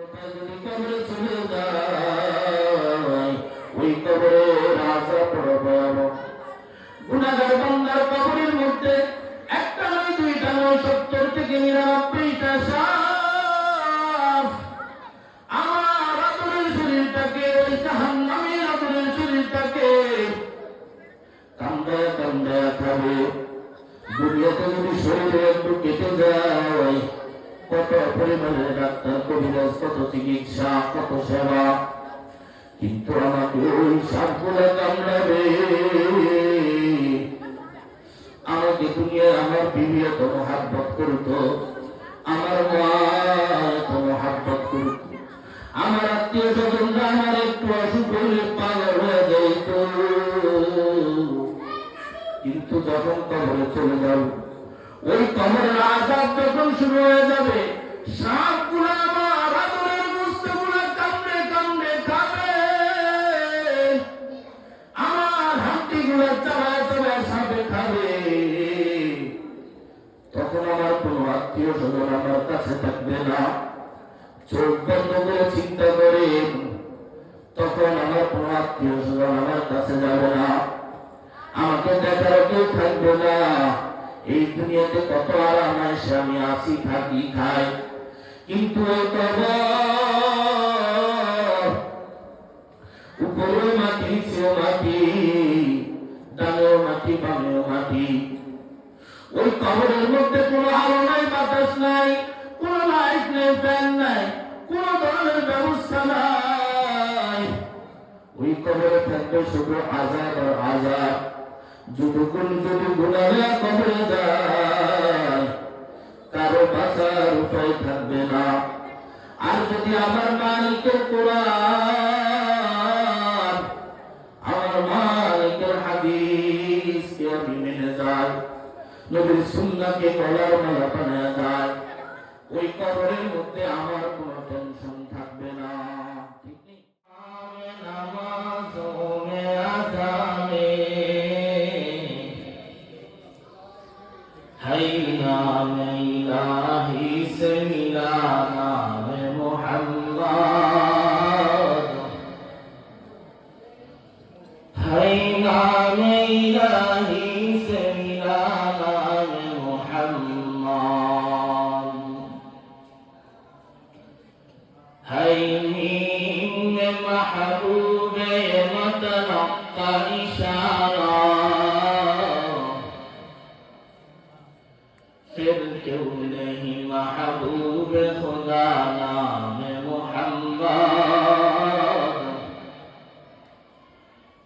যদি কবরে চলে যায় ওই কবরে রাজা বড় ভয়াবহ। গুনাহগার বান্দার কবরের মধ্যে একটা নয় দুইটা নয় 70 থেকে 99টা সাপ আমার আদরের শরীরটাকে ওই জাহান্নামের আদরের শরীরটাকে কামড়ায় কামড়ায় খাবে। দুনিয়াতে যদি শরীরে একটু কেটে যায় কত পরিমাণে ডাক্তার কবিরাজ, কত চিকিৎসা, কত সেবা, কিন্তু আমাকে ওই সাপগুলো কামড়াবে। আমাকে দুনিয়ায় আমার বিবি এত মহাব্বত করত, আমার মা এত মহাব্বত করত, আমার আত্মীয় স্বজনরা আমার একটু অসুখ হলে পাগল হয়ে যাইত। কিন্তু যখন কবরে চলে যাব, ওই কবরের আযাব যখন শুরু হয়ে যাবে, সাপগুলো আমার আদরের গোশতগুলো কামড়ে কামড়ে খাবে, আমার হাড্ডিগুলো চাবায় চাবায় সাপে খাবে। তখন আমার কোনো আত্মীয় স্বজন আমার কাছে থাকবে না। চোখ বন্ধ করে চিন্তা করেন, তখন আমার কোনো আত্মীয় স্বজন আমার কাছে যাবে না, আমাকে দেখার কেউ থাকবে না। এই দুনিয়াতে কত আরাম আয়েশে আমি আছি, থাকি, খাই, কিন্তু ওই কবর উপরেও মাটি, নিচেও মাটি, ডানেও মাটি, বামেও মাটি। ওই কবরের মধ্যে কোনো আলো নাই, বাতাস নাই, কোনো লাইট নেই, ফ্যান নাই, কোনো ধরনের ব্যবস্থা নাই। ওই কবরে থাকবে শুধু আযাব আর আযাব। যদি গুনাহগার কবরে যায় কারো বাঁচার উপায় থাকবে না। আর যদি আমার মালিকের কোরআন, আমার মালিকের হাদিসকে আমি মেনে যাই, নবীর সুন্নাহকে গলার মালা বানায় যায়, ওই কবরের মধ্যে আমার কোনো টেনশন থাকবে না। ঠিক নেই? হাই নাম ইলাহি সমিলা নাম মুহাম্মদ, হাই নাম ইলাহি সমিলা নাম মুহাম্মদ, হাই মিম মাহবুবে মতলক্কা ইশারা, फिर क्यों नहीं महबूब खुदा नाम मुहम्मद,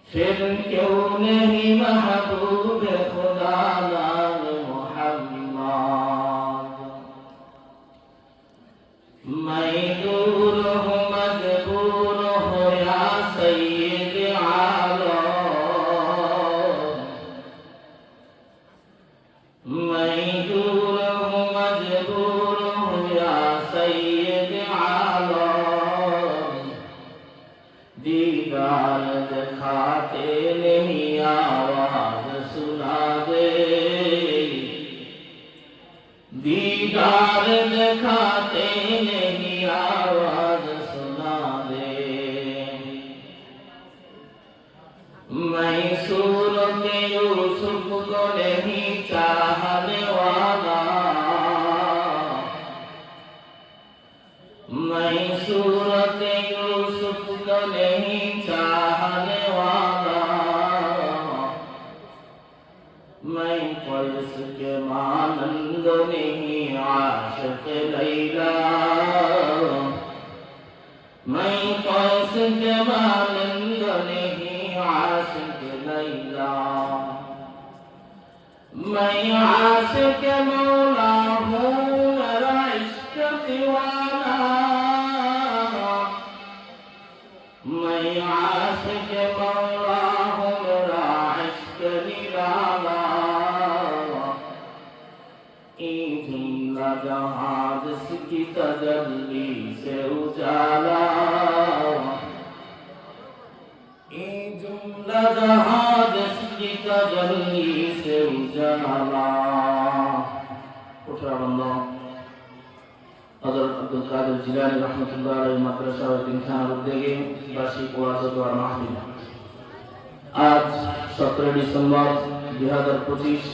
फिर क्यों नहीं महबूब खुदा नाम मुहम्मद। मैं दूर हूँ मजबूर हो या सैयद आलम, मैं दूर हूँ मजबूर हूँ या सैयद आलम, दीदार दिखाते नहीं आवाज सुना दे, दीदार दिखाते नहीं आवाज सुना दे। मैं सूरत यूसुफ को नहीं चाहने वाला, मैं सूरत यूसुफ को नहीं चाहने वाला, मैं फर्श के मानंद नहीं आशिक लैला, मैं फर्श के मानंद नहीं आशिक लैला, मैं आशिक मौला हूँ मेरा इश्क दीवाना, मैं आशिक मौला हूँ मेरा इश्क निराला। जुमला जहां जिसकी तजल्ली से उजाला, जुमला जहां जिसकी तजल्ली से उजाला। उठा बंदो हज़रत আব্দুল কাদের জিলানী রাহমাতুল্লাহ আলাইহি মাদ্রাসা ও তিনখানার উদ্যোগে বার্ষিক ওয়াজ ও দোয়া মাহফিল আজ 17 ডিসেম্বর 2025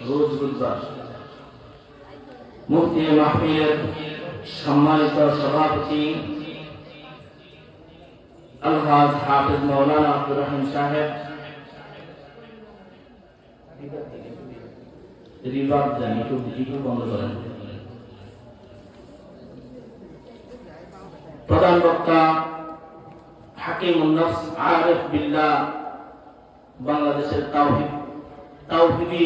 রোজ বুধবার মুফতি মাহফিলের সম্মানিত সভাপতি আলহাজ হাফিজ মাওলানা আব্দুর রহিম সাহেব রিভাব জানি একটু বন্ধ করেন। প্রধান বক্তা হাকিমুন নফস আরিফ বিল্লাহ বাংলাদেশের তাওহীদি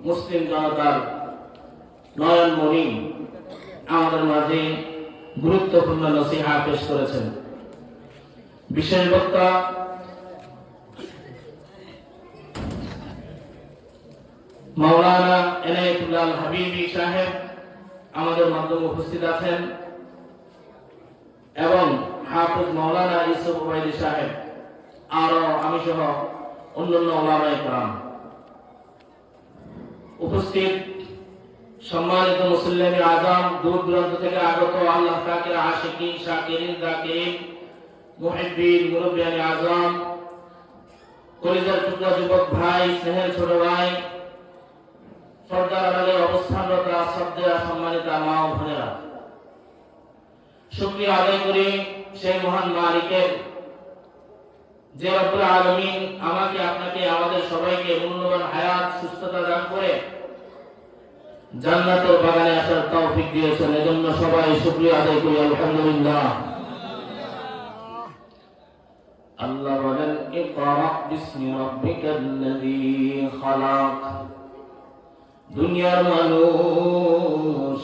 মুসলিম জনতার নয়নমণি আমাদের মাঝে গুরুত্বপূর্ণ নসিহা পেশ করেছেন। বিশেষ বক্তা মাওলানা এনায়েতুল্লাহ হাবিবি সাহেব আমাদের মাধ্যমে উপস্থিত আছেন এবং হাফেজ মাওলানা ইউসুফ ওবাইদি সাহেব আরো আমি সহ অন্যান্য ওলামায়ে কেরাম উপস্থিত সম্মানিত মুসলিম আজম দূর দূরান্ত থেকে আগত আল্লাহ পাকের আশিকিন শাকিরিন যাকিরিন মুহিব্বিন মুরব্বিয়ান আজম কলিজার টুকরা যুবক ভাই স্নেহের ছোট ভাই পর্দার আড়ালে অবস্থানরত শ্রদ্ধেয় সম্মানিত মা ও বোনেরা, শুকরিয়া আদায় করি সেই মহান মালিকের যে রব্বুল আলামিন আমাকে আপনাকে আমাদের সবাইকে মূল্যবান হায়াত সুস্থতা দান করে জান্নাতের বাগানে আসার তৌফিক দিয়েছেন। এজন্য সবাই শুকরিয়া আদায় করি আলহামদুলিল্লাহ। আল্লাহ বলেন ইকরা বিসমি রাব্বিকাল্লাযী খালাক। দুনিয়ার মানুষ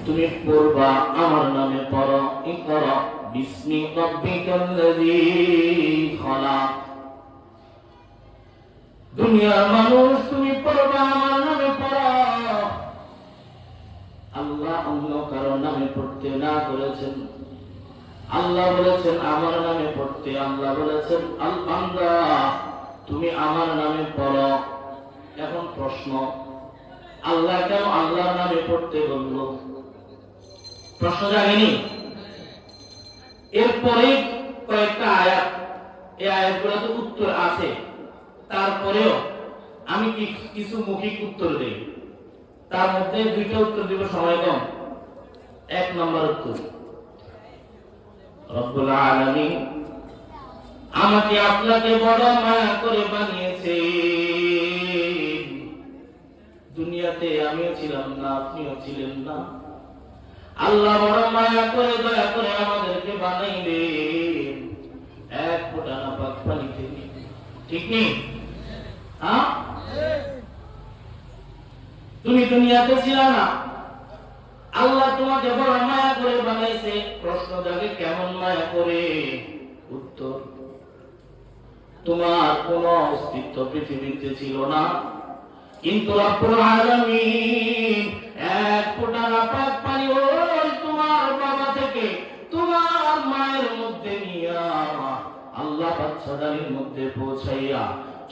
তুমি পড়বা আমার নামে পড়ো, ইকরা বিসমি রাব্বিকাল্লাযী খালাক। দুনিয়ার মানুষ তুমি পড়বা আমার নামে পড়ো। আল্লাহ অন্য কারো নামে পড়তে না করেছেন, আল্লাহ বলেছেন আমার নামে পড়তে। আল্লাহ বলেছেন আল বান্দা তুমি আমার নামে পড়ো। এখন প্রশ্ন, আল্লাহ কেন আল্লাহর নামে পড়তে বলল? প্রশ্ন জাগেনি? এরপরে কয়েকটা আয়াত, এই আয়াতগুলো তো উত্তর আছে, তারপরেও আমি কিছু মৌখিক উত্তর দেই। তার মধ্যে দুইটা উত্তর দিব, সময় কম। এক নম্বর উত্তর, রব্বুল আলামিন আমাকে আপনাকে বড় মায়া করে বানিয়েছে। দুনিয়াতে আমিও ছিলাম না, আপনিও ছিলেন না। আল্লাহ বড় মায়া করে দয়া করে আমাদেরকে বানাইলেন এক ফোঁটা নাপাক পানি থেকে। ঠিক নেই? হ্যাঁ, তুমি দুনিয়াতে ছিল না, আল্লাহ তোমাকে বড় মায়া করে বানাইছে। প্রশ্ন জাগে কেমন মায়া করে? উত্তর, তোমার কোনো অস্তিত্ব পৃথিবীতে ছিল না, কিন্তু রব্বুল আলামিন এক ফোঁটা নাপাক পানি ওই তোমার বাবা থেকে তোমার মায়ের মধ্যে নিয়া আল্লাহ বাচ্চাদারির মধ্যে পৌঁছাইয়া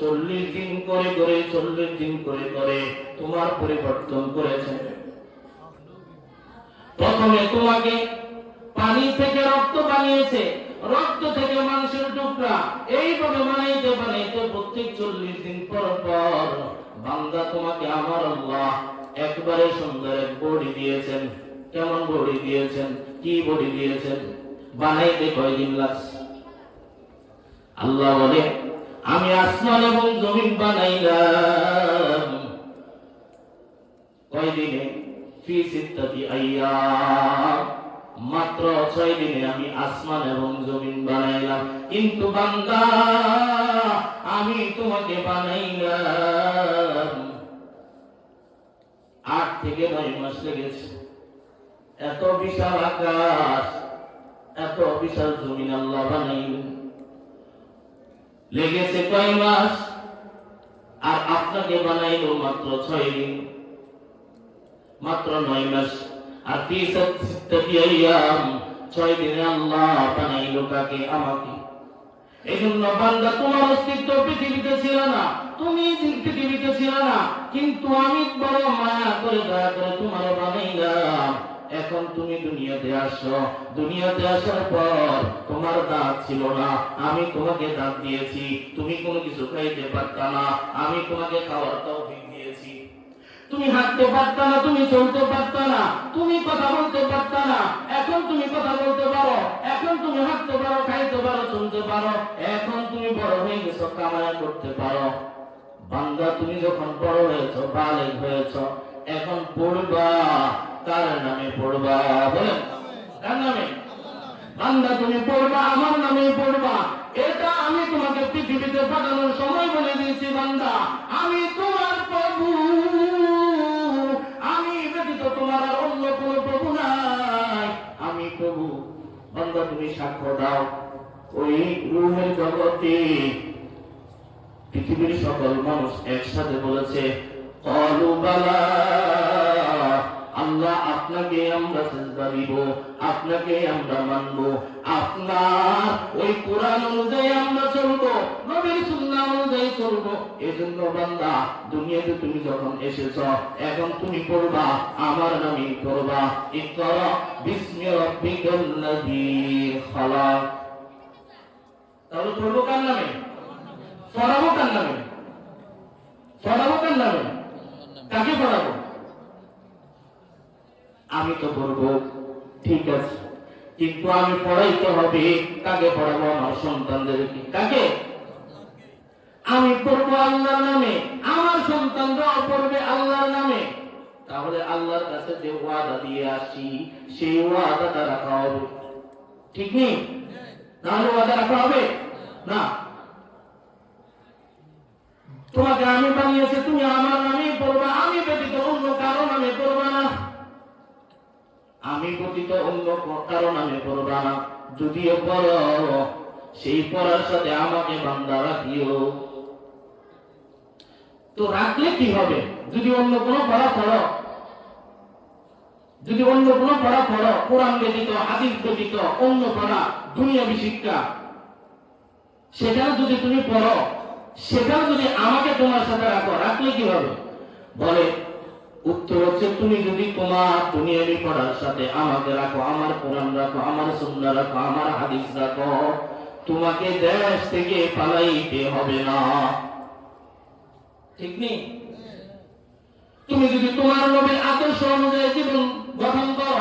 40 দিন করে করে 40 দিন করে করে তোমার পরিবর্তন করেছেন। প্রথমে তোমাকে পানি থেকে রক্ত বানিয়েছে, রক্ত থেকে মাংসের টুকরা, এইভাবে বানাইতে বানাইতে প্রত্যেক 40 দিন পর পর বান্দা তোমাকে আমার আল্লাহ একবারে সুন্দর এক বডি দিয়েছেন। কেমন বডি দিয়েছেন? কি বডি দিয়েছেন? বানাইতে কয়দিন লাগছে? আল্লাহ বলে আমি আসমান এবং জমিন বানাইলাম কয়দিনে? ফি সিত্তাতি আইয়াম, মাত্র 6 দিনে আমি আসমান এবং জমিন বানাইলাম। কিন্তু বান্দা আমি তোমাকে বানাইলাম 8 থেকে 9 মাস লেগেছে। এত বিশাল আকাশ, এত বিশাল জমিন আল্লাহ বানাইলেন, লেগেছে কয় মাস? আর আপনাকে বানাইলো মাত্র 6 দিন, মাত্র 9 মাস। আর 6 দিনে আল্লাহ বানাইলো কাকে? আমাকে। এই জন্য বান্দা তোমার অস্তিত্ব পৃথিবীতে ছিল না, তুমি পৃথিবীতে ছিল না, কিন্তু আমি বড় মায়া করে দয়া করে তোমার বানাইলাম। এখন তুমি দুনিয়াতে আসো, দুনিয়াতে আসার পর তোমার দাঁত ছিল না, আমি তোমাকে দাঁত দিয়েছি, তুমি কোনো কিছু খাইতে পারতা না, আমি তোমাকে খাওয়ার তৌফিক দিয়েছি। তুমি হাঁটতে পারতা না, তুমি চলতে পারতা না, তুমি কথা বলতে পারতা না, এখন তুমি কথা বলতে পারো, এখন তুমি হাঁটতে পারো, খাইতে পারো, চলতে পারো, এখন তুমি বড় হয়ে গেছো, কামাই করতে পারো। বান্দা তুমি যখন বড় হয়েছো, বালেগ হয়েছো, এখন পড়বা কার নামে পড়বা? বলেন কার নামে? বান্দা তুমি পড়বা আমার নামে পড়বা। এটা আমি তোমাকে পৃথিবীতে পাঠানোর সময় বলে দিয়েছি, বান্দা আমি তোমার প্রভু, আমি ব্যতীত তোমার আর অন্য কোনো প্রভু নাই, আমি প্রভু। বান্দা তুমি সাক্ষ্য দাও। ওই রূহের জগতে পৃথিবীর সকল মানুষ একসাথে বলেছে ক্বালু বালা, আল্লাহ আপনাকে আমরা সিজদা দিব, আপনাকে আমরা মানব, আপনার ওই কোরআন অনুযায়ী আমরা চলবো, নবীর সুন্নাহ অনুযায়ী চলবো। এজন্য বান্দা দুনিয়াতে তুমি যখন এসেছো, এখন তুমি পড়বা আমার নামে পড়বা, ইকরা বিসমি রাব্বিকাল্লাযী খালাক। তাহলে পড়বো কার নামে? পড়াবো কার নামে? পড়াবো কার নামে? কাকে পড়াবো? আমি তো পড়বো, ঠিক আছে, কিন্তু আমি পড়াইতে হবে কাকে? পড়াবো আমার সন্তানদেরকে। কাকে? আমি পড়বো আল্লাহর নামে, আমার সন্তানরাও পড়বে আল্লাহর নামে। তাহলে আল্লাহর কাছে যে ওয়াদা দিয়ে আসি, সেই ওয়াদাটা রাখা হবে, ঠিক নেই? তাহলে ওয়াদা রাখা হবে না। তোমাকে আমি বানিয়েছি, তুমি আমার নামে পড়বা, আমি ব্যতীত অন্য কারো নামে পড়বা না, আমি ব্যতীত অন্য কারো নামে পড়বা না। যদিও পড়ো, সেই পড়ার সাথে আমাকে বান্দা রাখিও। তো রাখলে কি হবে? যদি অন্য কোনো পড়া পড়ো, যদি অন্য কোনো পড়া পড়ো, কোরআন ব্যতীত, হাদিস ব্যতীত অন্য পড়া, দুনিয়াবি শিক্ষা, সেখানে যদি তুমি পড়ো, সেখানে যদি আমাকে তোমার সাথে রাখো, রাখলে কি হবে? বলে উত্তর হচ্ছে, তুমি যদি তোমার দুনিয়াবি পড়ার সাথে আমাকে রাখো, আমার কোরআন রাখো, আমার সুন্নাহ রাখো, আমার হাদিস রাখো, তোমাকে দেশ থেকে পালাইতে হবে না, ঠিক নেই? তুমি যদি তোমার নবীর আদর্শ অনুযায়ী জীবন গঠন করো,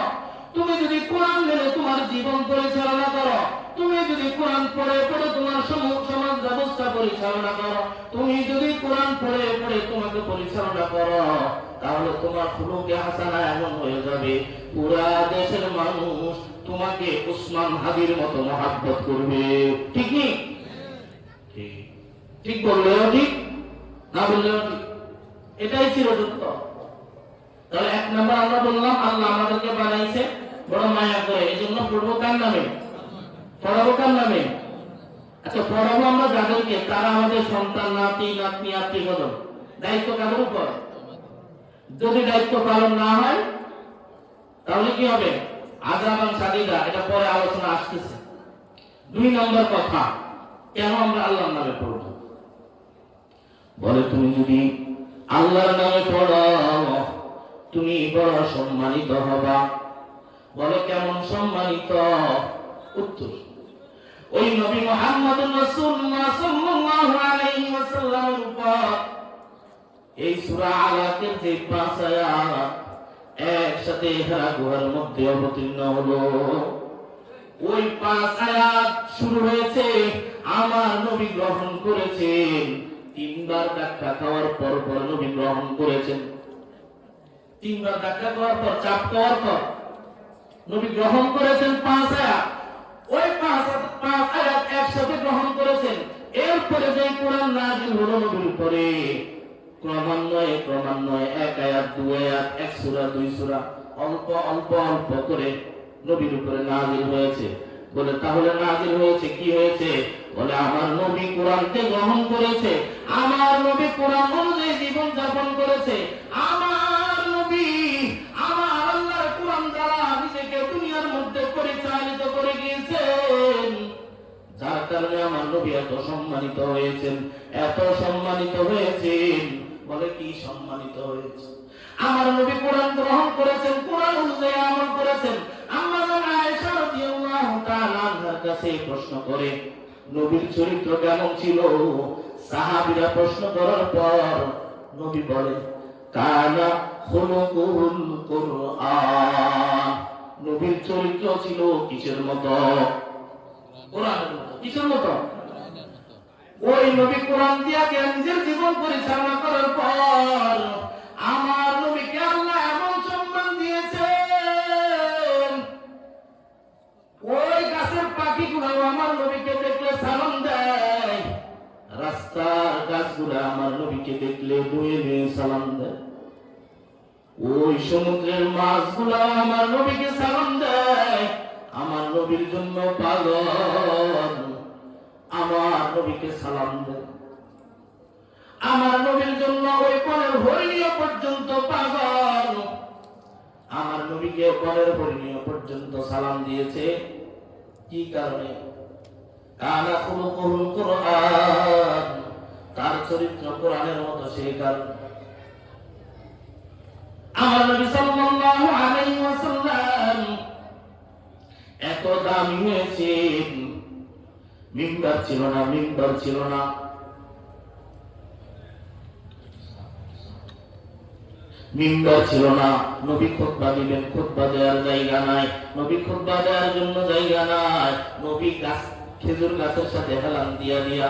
তুমি যদি কোরআন মেনে তোমার জীবন পরিচালনা করো, তুমি যদি কোরআন পড়ে পড়ে তোমার সমাজ ব্যবস্থা পরিচালনা করো, তুমি যদি কোরআন পড়ে পড়ে তোমাকে পরিচালনা করো, তাহলে তোমার খুলুকে হাসানা এমন হয়ে যাবে, পুরা দেশের মানুষ তোমাকে উসমান হাদির মতো মহাব্বত করবে, ঠিক নেই? ঠিক, ঠিক বললেও ঠিক, না বললেও ঠিক, এটাই ছিল সত্য। তাহলে এক নম্বর আমরা বললাম, আল্লাহ আমাদেরকে বানাইছে বড় মায়া করে, এই জন্য পড়বো কার নামে? পড়াবো কার নামে? আচ্ছা, পড়াবো আমরা যাদেরকে, তারা আমাদের সন্তান, নাতি নাতনি, আত্মীয় স্বজন, দায়িত্ব কাদের উপর? যদি দায়িত্ব পালন না হয় তাহলে কি হবে? আযাবান শাদীদা, এটা পরে আলোচনা আসতেছে। দুই নম্বর কথা, কেন আমরা আল্লাহর নামে পড়ব? বলে তুমি যদি আল্লাহর নামে পড়ো, তুমি বড় সম্মানিত হবা। বলে কেমন সম্মানিত? উত্তর, ওই নবী মুহাম্মদুর রাসূলুল্লাহ সাল্লাল্লাহু আলাইহি ওয়াসাল্লামের উপর এই সূরা আলাকের যে 5 আয়াত একসাথে হেরা গুহার মধ্যে অবতীর্ণ হলো, ওই 5 আয়াত শুরু হয়েছে আমার নবী গ্রহণ করেছেন। 3 বার ধাক্কা খাওয়ার পর পর নবী গ্রহণ করেছেন। 3 বার ধাক্কা খাওয়ার পর, চাপ খাওয়ার পর নবী গ্রহণ করেছেন 5 আয়াত। ওই 5 আয়াত একসাথে গ্রহণ করেছেন। এরপরে যে কোরআন নাযিল হলো নবীর উপরে, ক্রমান্বয়ে ক্রমান্বয়ে 1 আয়াত 2 আয়াত, 1 সূরা 2 সূরা, অল্প অল্প অল্প করে নবীর উপরে নাযিল হয়েছে। বলে তাহলে নাযিল হয়েছে কি হয়েছে? বলে আমার নবী কোরআনকে গ্রহণ করেছে, আমার নবী কোরআন অনুযায়ী জীবন যাপন করেছে, আমার নবী আমার আল্লাহর কোরআন দ্বারা নিজেকে দুনিয়ার মধ্যে পরিচালিত করে গিয়েছেন, যার কারণে আমার নবী এত সম্মানিত হয়েছেন, এত সম্মানিত হয়েছেন। বলে কি সম্মানিত হয়েছে? আমার নবী কোরআন গ্রহণ করেছেন, কোরআন অনুযায়ী আমল করেছেন। আম্মা জান আয়েশা রাদিয়াল্লাহু তাআলা আনহার কাছে প্রশ্ন করে নবীর চরিত্র কেমন ছিল। সাহাবীরা প্রশ্ন করার পর নবী বলে কানা খুলুকুল কুরআন, নবীর চরিত্র ছিল কিসের মতো? কোরআনের মতো। কিসের মতো? ওই নবী কোরআন দিয়া নিজের জীবন পরিচালনা করার পর আমার নবীকে আল্লাহ এমন সম্মান দিয়েছেন, ওই গাছের পাখিগুলো আমার নবীকে দেখলে সালাম দেয়, রাস্তার গাছগুলো আমার নবীকে দেখলে ধুয়ে ধুয়ে সালাম দেয়, ওই সমুদ্রের মাছগুলো আমার নবীকে সালাম দেয়। আমার নবীর জন্য পাগল আমার নবীকে সালাম দেয়। আমার নবীর জন্য ওই বনের হরিণীয় পর্যন্ত পাগল আমার নবীকে বনের হরিণীয় পর্যন্ত সালাম দিয়েছে। কি কারণে? কানা খুলুকুল কুরআন, তার চরিত্র কোরআনের মতো, সেই কারণে। আমার নবী সাল্লাল্লাহু আলাইহি ওয়াসাল্লাম এত দামি হয়েছেন, মিম্বার ছিল না, মিম্বার ছিল না। মিম্বার ছিল না, নবী খুতবা দিবেন, খুতবা দেওয়ার জায়গা নাই, নবী খুতবা দেওয়ার জন্য জায়গা নাই। নবী গাছ, খেজুর গাছের সাথে হেলান দিয়া দিয়া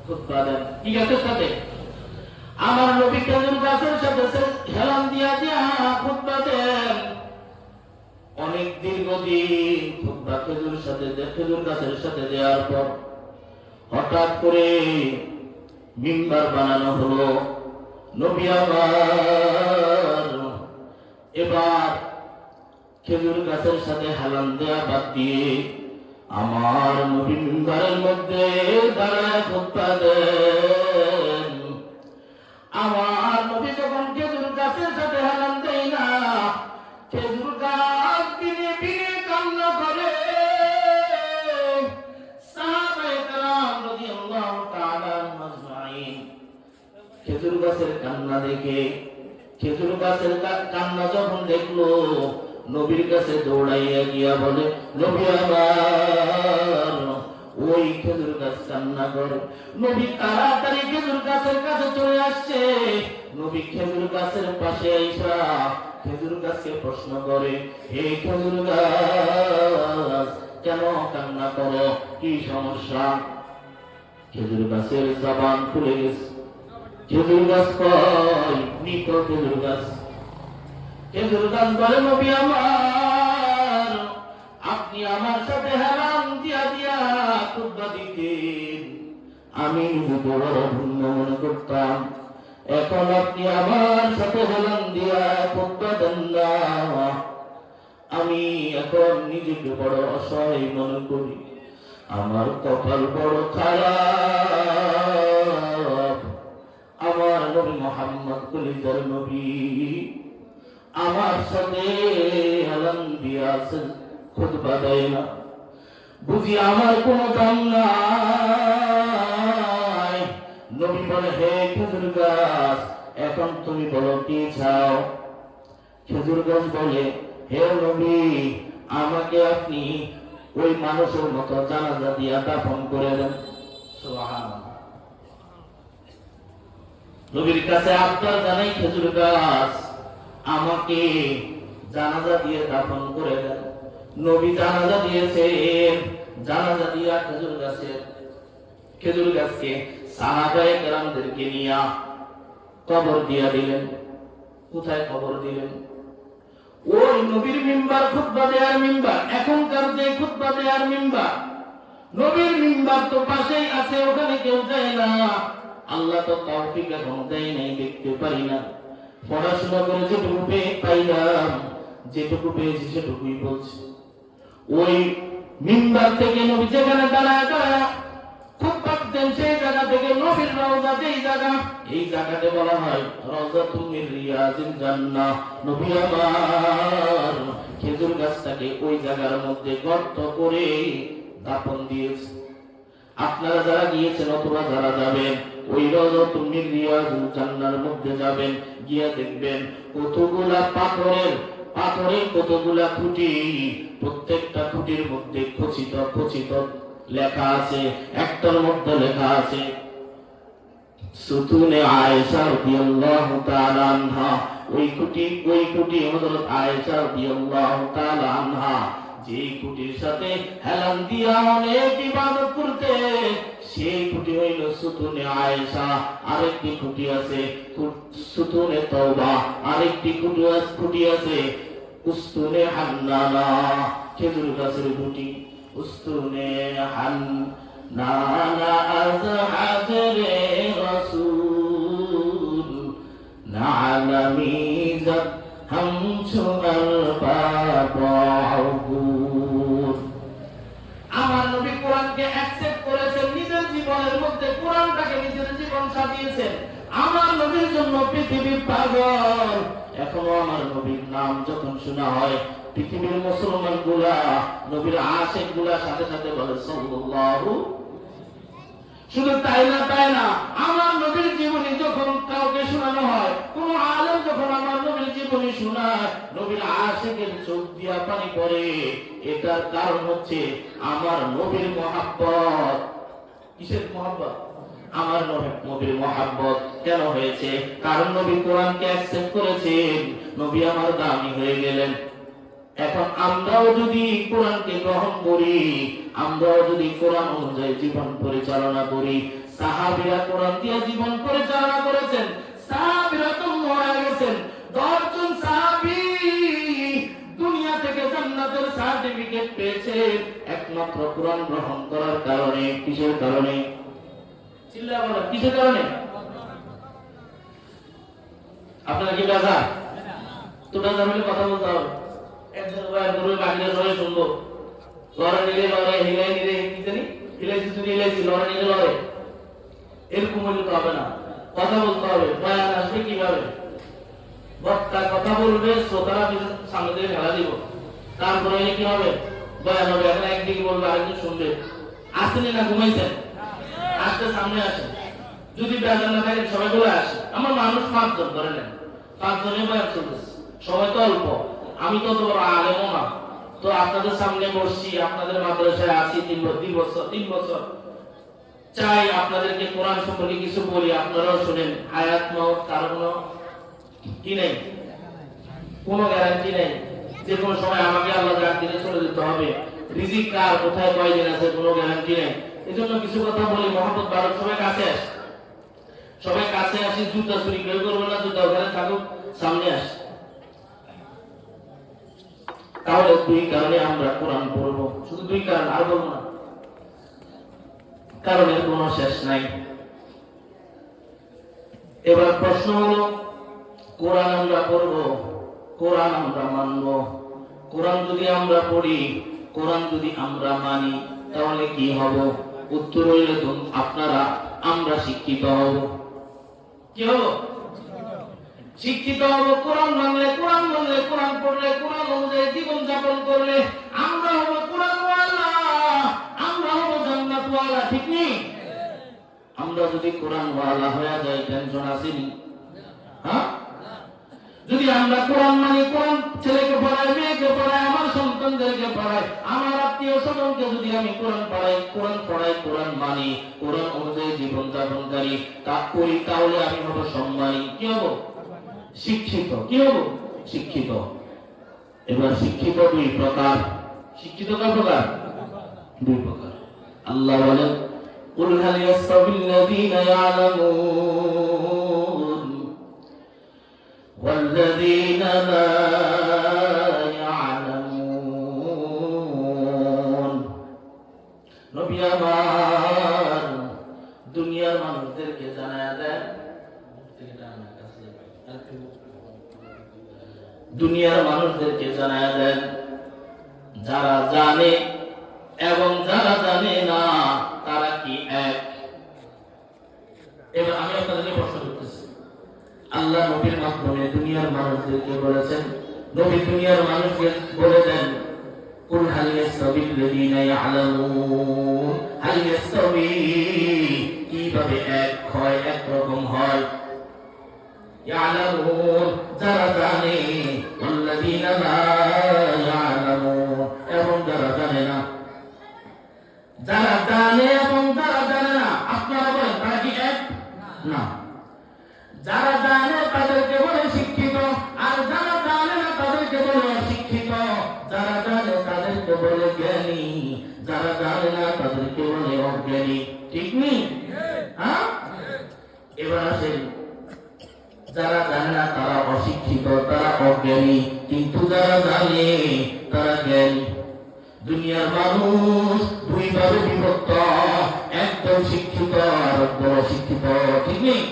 খুতবা দেন। কি গাছের সাথে? আমার নবী খেজুর গাছের সাথে হেলান দিয়া দিয়া খুতবা দেন। অনেক দীর্ঘদিন খুতবা খেজুর গাছের সাথে দেওয়ার পর হঠাৎ করে মিম্বার বানানো হলো। নবী আমার এবার খেজুর গাছের সাথে হেলান দেয়া বাদ দিয়ে আমার নবী মিম্বারের মধ্যে দাঁড়ায় খুতবা দেন। আমার নবী যখন খেজুর গাছের সাথে হেলান দেয় না, খেজুর গাছ বিনে বিনে কান্না করে। সাহাবায়ে কেরাম রাদিয়াল্লাহু তাআলা আজমাইন খেজুর গাছের কান্না দেখে, খেজুর গাছের কান্না যখন দেখলো, নবীর কাছে দৌড়াইয়া গিয়া বলে নবী আমার ওই খেজুর গাছ কান্না করে। নবী তাড়াতাড়ি খেজুর গাছের কাছে চলে আসছে। নবী খেজুর গাছের পাশে আইসা খেজুর গাছকে প্রশ্ন করে, হে খেজুর গাছ কেন কান্না করো, কি সমস্যা? খেজুর গাছের জবান খুলে গেছে। খেজুর গাছ কয় মৃত খেজুর গাছ। খেজুর গাছ বলে নবী আমার আপনি আমার সাথে হেলান দিয়া দিয়া খুতবা দিতেন, আমি নিজেকে বড় ধন্য মনে করতাম। এখন আপনি আমার সাথে হেলান দিয়া খুতবা দেন না, আমি এখন নিজেকে বড় অসহায় মনে করি। আমার কপাল বড় খারাপ, আমার নবী মুহাম্মদ কলিজার নবী আমার সাথে হেলান দিয়া আছেন, খুতবা দেয় না, বুঝি আমার কোনো দাম নাই। নবী বলে হে খেজুর গাছ এখন তুমি বলো কি চাও? খেজুর গাছ বলে হে নবী আমাকে আপনি ওই মানুষের মতো জানাজা দিয়া দাফন করে দেন। সুবহানাল্লাহ। নবীর কাছে আবদার জানাই খেজুর গাছ আমাকে জানাজা দিয়ে দাফন করে দেন। নবী জানাজা দিয়েছেন, জানাজা দিয়া খেজুর গাছকে সাহাবায়ে কেরামদেরকে নিয়া কবর দিয়া দিলেন। কোথায় কবর দিলেন? ওই নবীর মিম্বার, খুতবা দেয়ার মিম্বার, এখনকার যে খুতবা দেয়ার মিম্বার, নবীর মিম্বার তো পাশেই আছে, ওখানে কেউ যায় না। আল্লাহ তো তৌফিক এখন দেয় নাই, দেখতে পারি না। পড়াশোনা করে যেটুকু পাইলাম, যেটুকু পেয়েছি সেটুকুই বলছি। ওই মিম্বার থেকে নবী যেখানে দাঁড়ায় দাঁড়ায় খুতবা দেন, সেই জায়গা থেকে নবীর রওজা, যেই জায়গা, এই জায়গাতে বলা হয় রাউযাতুম মিন রিয়াজিল জান্নাহ। নবী আমার খেজুর গাছটাকে ওই জায়গার মধ্যে গর্ত করে দাফন দিয়েছে। আপনারা যারা গিয়েছেন অথবা যারা যাবেন ওই রাউযাতুল মিন রিয়াদুল জান্নাহর মধ্যে যাবেন, গিয়ে দেখবেন কতগুলা পাথরের কতগুলা খুঁটি, প্রত্যেকটা খুঁটির মধ্যে খচিত খচিত লেখা আছে। একটার মধ্যে লেখা আছে সুতুনে আয়েশা রাদিয়াল্লাহু তাআলা আনহা। ওই খুঁটি হযরত আয়েশা রাদিয়াল্লাহু তাআলা আনহা যে খুঁটির সাথে হেলান দিয়া অনেক ইবাদত করতে, সেই খুঁটি হইল সুতুনে আয়েশা। আরেকটি খুঁটি আছে সুতুনে তওবা, আরেকটি খুঁটি আছে উস্তুনে হান্নানা, খেজুর গাছের খুঁটি। উস্তুনে হান্নানা আজ হাজরে রাসূল নাআলা মিজাত হামছুমার বাবাহুর। আমার নবী কোরআনকে অ্যাকসেপ্ট করেছেন, নিজের জীবনের মধ্যে কোরআনটাকে নিজের জীবন সাজিয়েছেন। আমার নবীর জন্য পৃথিবী পাগল। এখনো আমার নবীর নাম যখন শোনা হয়, পৃথিবীর মুসলমান গুলা, নবীর আশিক গুলা সাথে সাথে বলে সাল্লাল্লাহু। শুধু তাই না, আমার নবীর জীবনী যখন কাউকে শোনানো হয়, কোন আলেম যখন আমার নবীর জীবনী শোনায়, নবীর আশিকের চোখ দিয়া পানি পড়ে। এটার কারণ হচ্ছে আমার নবীর মহাব্বত। কিসের মহাব্বত? আমার নবীর মহাব্বত কেন হয়েছে? কারণ নবী কোরআনকে অ্যাকসেপ্ট করেছেন, নবী আমার দামি হয়ে গেলেন। এখন আমরাও যদি কোরআনকে গ্রহণ করি, আমরাও যদি কোরআন অনুযায়ী জীবন পরিচালনা করি, সাহাবীরা কোরআন দিয়ে জীবন পরিচালনা করেছেন, সাহাবীরা তো মারা গেছেন। 10 জন সাহাবী দুনিয়া থেকে জান্নাতের সার্টিফিকেট পেয়েছে একমাত্র কোরআন গ্রহণ করার কারণে। কিসের কারণে? চিল্লা বলেন, কিসের কারণে? আপনারা কি বাজা তোমরা জানলে কথা বলতে হবে। একজন বয়ান করবে, বাকিরা সবাই শুনবো। লড়া নিলে লড়ে, হিলাই নিলে কি জানি, হিলাইছি যদি হিলাইছি, লড়া নিলে লড়ে, এরকম হইলে তো হবে না। কথা বলতে হবে। বয়ান আসবে কিভাবে? বক্তা কথা বলবে, শ্রোতারা সামনে থেকে খেলা দিব, তারপরে কি হবে? বয়ান হবে। এখন একদিকে বলবে, আরেকদিন শুনবে। আসেনি না ঘুমাইছেন? আসতে সামনে আসেন। যদি বেজার না থাকে সবাই বলে আসে। আমার মানুষ 5 জন ধরে নেন, 5 জনের বয়ান চলতেছে, সময় তো অল্প। আমি তো বড় আলেমও না, তো আপনাদের সামনে বসছি, আপনাদের মাদ্রাসায় আছি 3 বছর। চাই আপনাদেরকে কোরআন সম্পর্কে কিছু বলি, আপনারাও শুনেন। হায়াত মওত কার কোনো কি নেই, কোনো গ্যারান্টি নেই। যে কোনো সময় আমাকে আল্লাহ ডাক দিলে চলে যেতে হবে। রিজিক কার কোথায় কয়দিন আছে কোনো গ্যারান্টি নেই। এজন্য কিছু কথা বলি। মহব্বত বাড়ক, সবাই কাছে আসে, সবাই কাছে আসি। জুতা চুরি কেউ করবে না, জুতা ওখানে থাকুক, সামনে আসে। তাহলে 2 কারণে আমরা কোরআন পড়বো, শুধু 2 কারণ, আর বলবো না। কারণের কোনো শেষ নাই। এবার প্রশ্ন হলো, কোরআন আমরা পড়বো, কোরআন আমরা মানবো। কোরআন যদি আমরা পড়ি, কোরআন যদি আমরা মানি, তাহলে কি হব? উত্তর হইলে আপনারা, আমরা শিক্ষিত হব। কি হব? শিক্ষিত হব। কোরআন মানলে, কোরআন মানলে, কোরআন পড়লে, কোরআন অনুযায়ী জীবন যাপন করলে আমরা হব কোরআনওয়ালা, আমরা হব জান্নাতওয়ালা। ঠিক নেই? আমরা যদি কোরআনওয়ালা হয়ে যাই, টেনশন আসেনি? হ্যাঁ, যদি আমরা কোরআন মানি, কোরআন ছেলেকে পড়াই, মেয়েকে পড়াই, আমার সন্তানদেরকে পড়াই, আমার আত্মীয় স্বজনকে যদি আমি কোরআন পড়াই, কোরআন মানি, কোরআন অনুযায়ী জীবন যাপনকারী তা করি, তাহলে আমি হব সম্মানী। কি হব? শিক্ষিত। কি হব? শিক্ষিত। এবার শিক্ষিত 2 প্রকার। শিক্ষিত কয় প্রকার? 2 প্রকার। আল্লাহ বলেন, কুল হাল ইয়াস্তাবিল্লাযীনা ইয়ালামুন ওয়াল্লাযীনা লা ইয়ালামুন। নবী আমার দুনিয়ার মানুষদেরকে জানায়া দেন, দুনিয়ার মানুষদেরকে জানায়া দেন, যারা জানে এবং যারা জানে না তারা কি এক। এবার আমি আপনাদেরকে প্রশ্ন করতেছি, আল্লাহ নবীর মাধ্যমে দুনিয়ার মানুষদেরকে বলেছেন, নবী দুনিয়ার মানুষকে বলে দেন কুল হাল ইয়াস্তাবিল্লাযীনা ইয়া'লামুন হাল ইয়াস্তাবি, কিভাবে এক হয় একরকম হয়, ইয়া'লামুন যারা জানে, ওয়াল্লাযীনা লা ইয়া'লামুন এবং যারা জানে না। যারা জানে এবং যারা জানে না, আপনারা বলেন তারা কি এক? না। যারা জানে তাদেরকে বলে শিক্ষিত, আর যারা জানে না তাদেরকে বলে অশিক্ষিত। যারা জানে তাদেরকে বলে জ্ঞানী, যারা জানে না তাদেরকে বলে অজ্ঞানী। ঠিক নেই? হ্যাঁ, এবার আসেন, যারা জানে না তারা অশিক্ষিত, তারা অজ্ঞানী, কিন্তু যারা জানে তারা জ্ঞানী। দুনিয়ার মানুষ দুই ভাবে বিভক্ত, একদম শিক্ষিত আর একদম অশিক্ষিত। ঠিক নেই?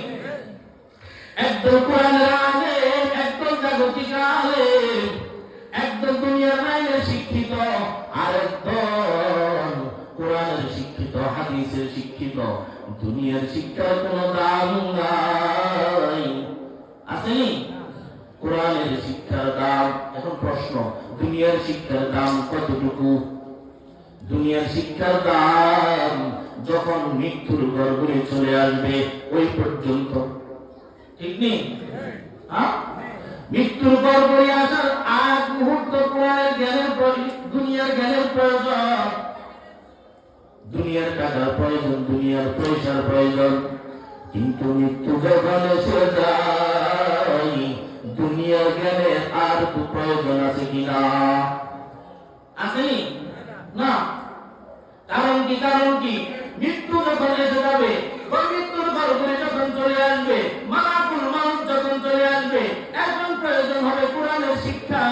একদম কোরআনের আলেম, একদম জাগতিক আলেম, একদম দুনিয়ার আইনের শিক্ষিত, আর একদম কোরআনের শিক্ষিত, হাদিসের শিক্ষিত। দুনিয়ার শিক্ষার কোনো দাম নাই, আসেনি? কোরআনের শিক্ষার দাম। এখন প্রশ্ন, দুনিয়ার শিক্ষার দাম কতটুকু? দুনিয়ার শিক্ষার দাম যখন মৃত্যুর গর্ভে চলে আসবে ওই পর্যন্ত। ঠিক নেই? হ্যাঁ, মৃত্যুর গর্ভে আসার আগ মুহূর্ত কোরআনের জ্ঞানের, দুনিয়ার জ্ঞানের প্রয়োজন, দুনিয়ার টাকার প্রয়োজন, দুনিয়ার পয়সার প্রয়োজন। কিন্তু মৃত্যু যখন এসে যায়, দুনিয়ার জ্ঞানের আর প্রয়োজন আছে কিনা? আসেনি? না। কারণ কি? কারণ কি? মৃত্যু যখন এসে যাবে, ওই মৃত্যুর গর্ভে যখন চলে আসবে, মালাকুল মউত যখন চলে আসবে, এখন প্রয়োজন হবে কোরআনের শিক্ষা,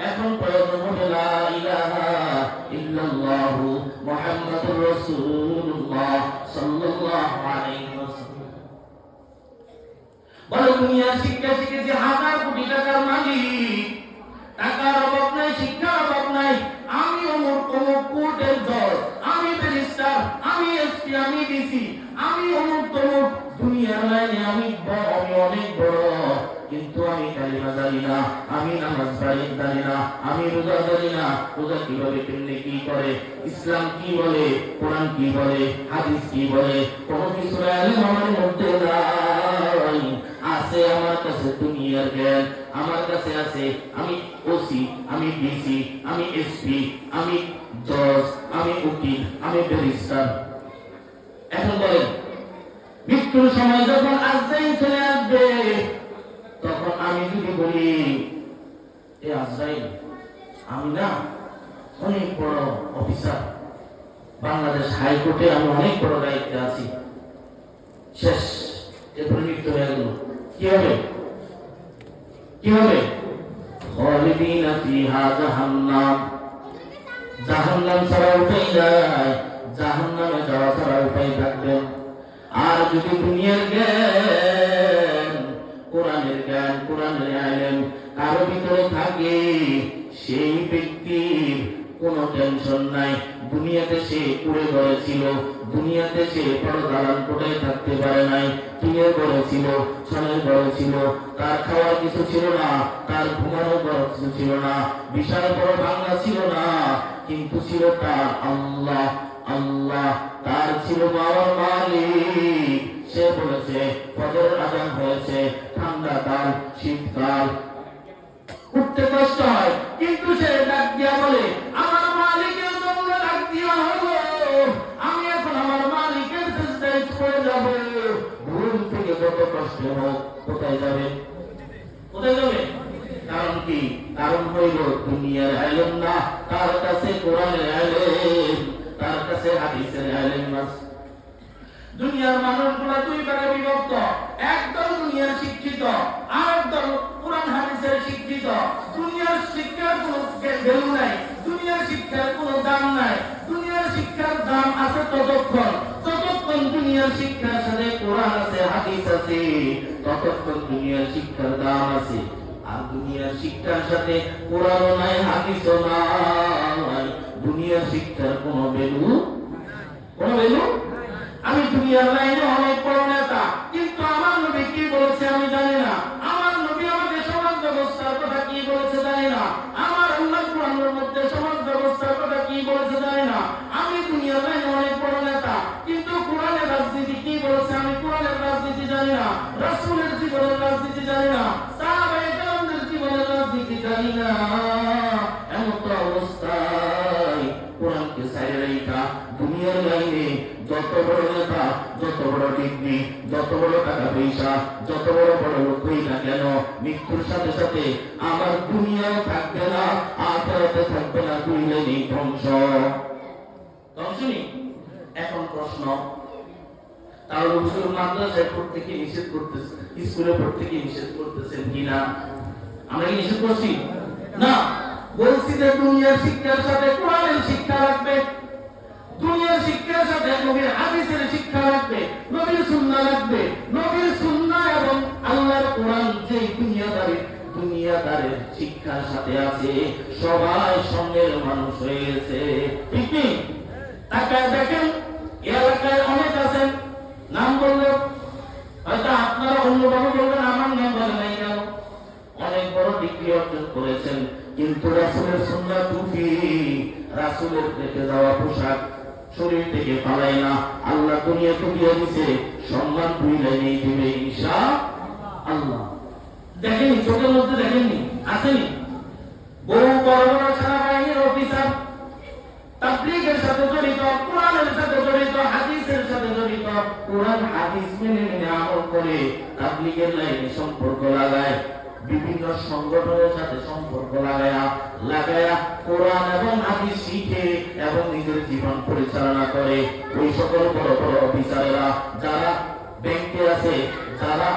এখন প্রয়োজন হবে লা ইলাহা ইল্লাল্লাহু মুহাম্মাদুর রাসূলুল্লাহ সাল্লাল্লাহু আলাইহি ওয়াসাল্লাম। বলে দুনিয়ার শিক্ষা শিখেছে হাজার কোটি টাকার মালিক, টাকার অভাব নাই, শিক্ষার অভাব নাই। আমি অমুক অমুক কোর্টের জজ, আমি ব্যারিস্টার, আমি এসপি, আমি ডিসি, আমি অমুক তমুক, দুনিয়ার লাইনে আমি অনেক বড়, কিন্তু আমি কালিমা জানি না, আমি নামাজ জানি না, আমি রোজা জানি না। রোজা কিভাবে, কেমনে, কি করে, ইসলাম কি বলে, কোরআন কি বলে, হাদিস কি বলে, কোনো কিছু আমার মধ্যে নাই। আছে আমার কাছে দুনিয়ার জ্ঞান, আমার কাছে আছে আমি ওসি, আমি ডিসি, আমি এসপি, আমি জজ, আমি উকিল, আমি ব্যারিস্টার। এখন বলেন, মৃত্যুর সময় যখন আজরাইল চলে আসবে, তখন আমি যদি বলি, এ আজরাইল, আমি না অনেক বড় অফিসার, বাংলাদেশ হাইকোর্টে আমি অনেক বড় দায়িত্বে আছি, শেষ, এরপরে মৃত্যু হয়ে গেল, কি হবে? কি হবে? খালিদিনা ফিহা জাহান্নাম, জাহান্নাম ছাড়া উপায় নাই, জাহান্নামে যাওয়া ছাড়া উপায় থাকবে। আর যদি দুনিয়ার জ্ঞান, কোরআনের জ্ঞান, কোরআনের ইলম কারো ভিতরে থাকে, সেই ব্যক্তির কোনো টেনশন নাই। দুনিয়াতে সে কুড়ে ঘরে ছিল, দুনিয়াতে সে বড় দালান কোঠায় থাকতে পারে নাই, টিনের ঘরে ছিল, ছনের ঘরে ছিল, তার খাওয়ার কিছু ছিল না, তার ঘুমানোর কিছু ছিল না, বিশাল বড় বাংলা ছিল না, কিন্তু ছিল তার আল্লাহ। আল্লাহ তার ছিল বাবার মালিক। সে বলেছে ফজরের আযান হয়েছে, ঠান্ডা কাল, শীতকাল, উঠতে কষ্ট হয়, কিন্তু সে ডাক দিয়া বলে আমার মালিকের জন্য ডাক দিয়া হলো, আমি এখন আমার মালিকের সিজদায় পড়ে যাব। ভুল থেকে যত কষ্ট হোক, কোথায় যাবে? কোথায় যাবে? কারণ কি? কারণ হইল দুনিয়ার ইলম না, তার কাছে কোরআনের ইলম, তার কাছে হাদিসের ইলম আছে। দুনিয়ার মানুষগুলা দুই ভাগে বিভক্ত, একদল দুনিয়ার শিক্ষিত, আর একদল কোরআন হাদিসের শিক্ষিত। দুনিয়ার শিক্ষার কোনো ভ্যালু নাই, দুনিয়ার শিক্ষার কোনো দাম নাই। দুনিয়ার শিক্ষার দাম আছে ততক্ষণ যতক্ষণ দুনিয়ার শিক্ষার সাথে কোরআন আছে, হাদিস আছে, ততক্ষণ দুনিয়ার শিক্ষার দাম আছে। আর দুনিয়ার শিক্ষার সাথে কোরআনও নাই, হাদিসও নাই, দুনিয়ার শিক্ষার কোনো ভ্যালু, কোনো ভ্যালু। আমি দুনিয়ার লাইনে অনেক বড় নেতা, কিন্তু আমার নবী কি বলেছে আমি জানি না, আমার নবী আমাকে সমাজ ব্যবস্থার কথা কি বলেছে জানি না, আমার আল্লাহ কোরআনের মধ্যে সমাজ ব্যবস্থার বাইরে রেখা দুনিয়ার লাইনে যত বড় নেতা, যত বড় ডিগ্রি, যত বড় টাকা পয়সা, যত বড় বড় লোক হই না কেন, মৃত্যুর সাথে সাথে আমার দুনিয়াও থাকবে না, আখিরাতে থাকবে না, দুই লাইনে ধ্বংস। ধ্বংস নেই। এখন প্রশ্ন, তাহলে হুজুর মাদ্রাসায় পড়তে কি নিষেধ করতেছেন, স্কুলে পড়তে কি নিষেধ করতেছেন কিনা? আমরা কি নিষেধ করছি? না, বলছি যে দুনিয়ার শিক্ষার সাথে কোরআনের শিক্ষা রাখবে, দুনিয়ার শিক্ষার সাথে নবীর হাদিসের শিক্ষা রাখবে, নবীর সুন্নাহ রাখবে। নবীর সুন্নাহ এবং আল্লাহর কোরআন যে দুনিয়াদারের শিক্ষার সাথে আছে, সবাই সঙ্গের মানুষ হয়ে গেছে। ঠিক নেই? তাকায় দেখেন, এলাকায় অনেক আছেন, নাম বললে হয়তো আপনারা অন্যভাবে বলবেন, আমার নাম বলে নাই কেন, অনেক বড় ডিগ্রি অর্জন করেছেন, কিন্তু রাসূলের সুন্নাহ টুপি, রাসূলের রেখে যাওয়া পোশাক শরীর থেকে পালায় না। আল্লাহ দুনিয়া দিয়ে দিছে, সম্মান দুই লাইনেই দিবে ইনশাআল্লাহ। দেখেনি, চোখের মধ্যে দেখেননি, আসেনি? বহু বড় বড় সেনাবাহিনীর অফিসার তাবলীগের সাথে জড়িত, কোরআনের সাথে জড়িত, হাদিসের সাথে জড়িত, কোরআন হাদিস মেনে মেনে আমল করে তাবলীগের লাইনে সম্পর্ক লাগায়, বিভিন্ন সংগঠনের সাথে সম্পর্ক লাগায়া কোরআন এবং হাদিস শিখে এবং নিজের জীবন পরিচালনা করে। ওই সকল বড় বড় অফিসাররা যারা ব্যাংকে আছে, যারা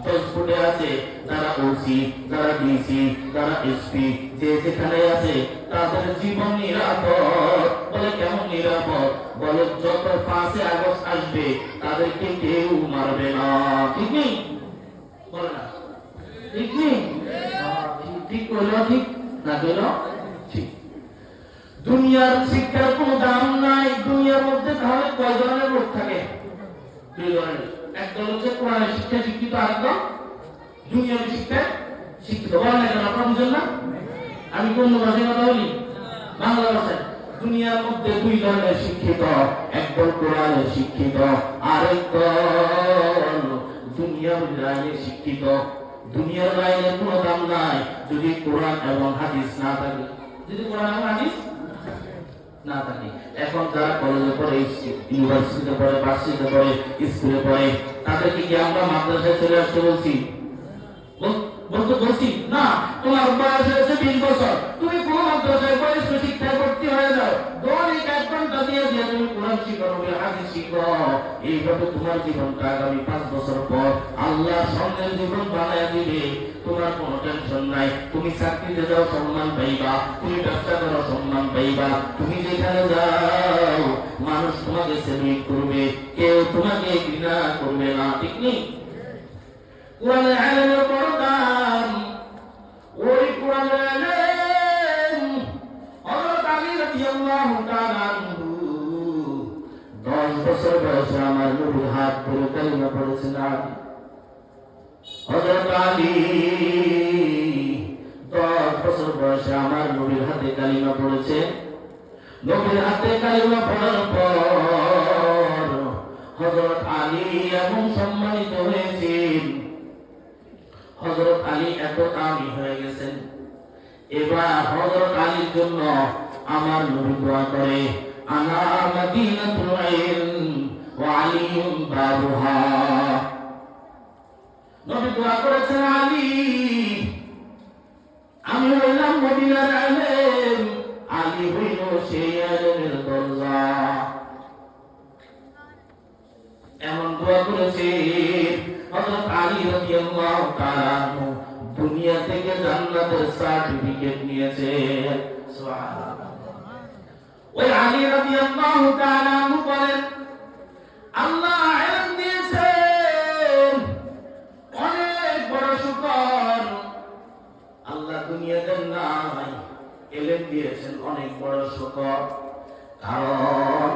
জজবোর্ডে আছে, যারা ওসি, যারা ডিসি, যারা এসপি, যে যেখানে আছে, তাদের জীবন নিরাপদ। বলে কেমন নিরাপদ? বলে যত 5 আগস্ট আসবে তাদেরকে কেউ মারবে না। ঠিক নেই? বলে না ঠিক নেই? ঠিক করলো, ঠিক না করলো ঠিক। দুনিয়ার শিক্ষার কোনো দাম নাই। দুনিয়ার মধ্যে তাহলে কয় ধরনের লোক থাকে? 2 ধরনের। একদল হচ্ছে কোরআনের শিক্ষা শিক্ষিত, আরেকদল দুনিয়ার শিক্ষায় শিক্ষিত। বলেন না কেন? আপনারা বুঝেন না? আমি কোন ভাষায় কথা বলি? বাংলা ভাষায়। দুনিয়ার মধ্যে 2 ধরনের শিক্ষিত, একদল কোরআনের শিক্ষিত, আরেকদল দুনিয়ার লাইনে শিক্ষিত। দুনিয়ার লাইনের কোনো দাম নাই যদি কোরআন এবং হাদিস না থাকে। যদি কোরআন এবং হাদিস না থাকে। এখন যারা কলেজে পড়ে, ইউনিভার্সিটিতে পড়ে, ভার্সিটিতে পড়ে, স্কুলে পড়ে, তাদেরকে কি আমরা মাদ্রাসায় চলে আসতে বলছি? বলছি না। তোমার বয়স হয়েছে 20 বছর, তুমি কোন মাদ্রাসায় বয়স্ক শিক্ষায় ভর্তি হয়ে যাও, দৈনিক 1 ঘন্টা দিয়ে তুমি কোরআন শিখো, হাদিস শিখো। এইভাবে তোমার জীবনটা আগামী 5 বছর পর আল্লাহ স্বর্ণের জীবন বানায় দিবে। তোমার কোনো টেনশন নাই। তুমি চাকরিতে যাও, সম্মান পাইবা। তুমি ব্যবসা করো, সম্মান পাইবা। তুমি যেখানে যাও মানুষ তোমাকে সেলুট করবে, কেউ তোমাকে ঘৃণা করবে না। ঠিক নেই? কোরআনের আলেমের বড় দাম। ওই কোরআনের আলেম হযরত আলী রাদিয়াল্লাহু তাআলা আনহু 10 বছর বয়সে আমার নবীর হাত ধরে কালিমা পড়েছেন। হযরত আলী 10 বছর বয়সে আমার নবীর হাতে কালিমা পড়েছে। নবীর হাতে কালিমা পড়ার পর হযরত আলী এমন সম্মানিত হয়েছেন, হযরত আলী এত দামি হয়ে গেছেন। এবার হযরত আলীর জন্য আমার নবী দোয়া করে, আনা মাদিনাতুল ইলম ওয়া আলিয়ুন বাবুহা। নবী দোয়া করেছেন, আলী আমি হইলাম মদিনার আলেম, আলী হইল সেই আলেমের দরজা। এমন দোয়া করেছে হযরত আলী রাদিয়াল্লাহু তাআলা আনহু দুনিয়া থেকে জান্নাতের সার্টিফিকেট নিয়েছেন। সুবহানাল্লাহ। ওই আলী রাদিয়াল্লাহু তাআলা আনহু বলেন, আল্লাহ ইলম দিয়েছেন, অনেক বড় শুকর। আল্লাহ দুনিয়া দেন নাই, ইলম দিয়েছেন, অনেক বড় শুকর। কারণ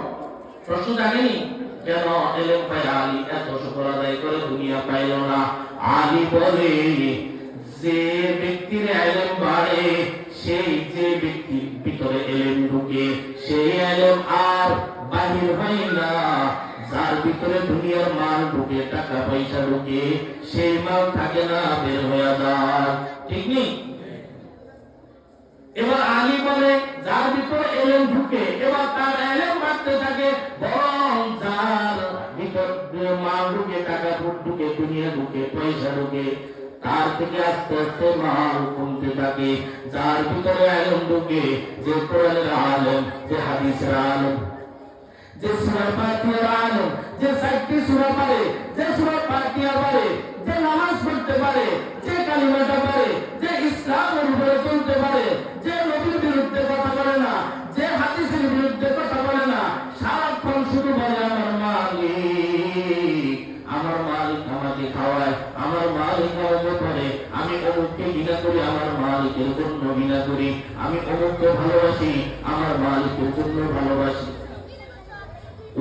প্রশ্ন জানেনি কেন ইলম পায় আলী এত শুকর আদায় করে দুনিয়া পাইল না? আলী বলে, যে ব্যক্তির ইলম বাড়ে, সেই যে ব্যক্তির ভিতরে ইলম ঢুকে, সেই ইলম আর বাহির হয় না। যার ভিতরে দুনিয়ার মাল ঢুকে, টাকা পয়সা ঢুকে, সেই মাল থাকে না, বের হয়ে যায়। ঠিক নেই? এবার আলী বলে যার ভিতরে এলেম ঢুকে এবার তার এলেম বাড়তে থাকে, বরং যার ভিতরে মাল ঢুকে, টাকা ঢুকে, দুনিয়া ঢুকে, পয়সা ঢুকে, তার থেকে আস্তে আস্তে মাল কমতে থাকে। যার ভিতরে এলেম ঢুকে, যে কোরআনের আলেম, যে হাদিসের আলেম, যে সূরা ফাতিহার আলেম, যে 60টি সূরা পারে, যে সূরা ফাতিহা পারে, যে নামাজ পড়তে পারে, যে কালিমাটা পারে, যে ইসলামের উপরে চলতে পারে, যে নবীর বিরুদ্ধে কথা বলে না, যে হাদিসের বিরুদ্ধে কথা বলে না, সারাক্ষণ শুধু বলে আমার মালিক, আমার মালিক আমাকে খাওয়ায়, আমার মালিক আমাকে করে, আমি অমুককে ঘৃণা করি, আমার মালিকের জন্য ঘৃণা করি, আমি অমুককে ভালোবাসি, আমার মালিকের জন্য ভালোবাসি।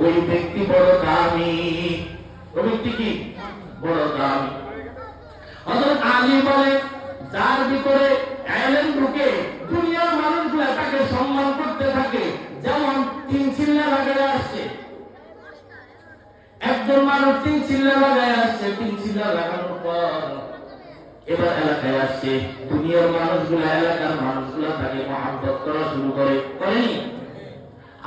ওই ব্যক্তি বড় দামি। ওই ব্যক্তি কি বড় দামি? হযরত আলী বলে যার ভিতরে ইলম ঢুকে, দুনিয়ার মানুষগুলো তাকে সম্মান করতে থাকে। যেমন 3 চিল্লা লাগায় আসছে, একজন মানুষ 3 চিল্লা লাগায় আসছে, 3 চিল্লা লাগানোর পর এবার এলাকায় আসছে, দুনিয়ার মানুষগুলো, এলাকার মানুষগুলো তাকে মহব্বত করা শুরু করে, করেনি?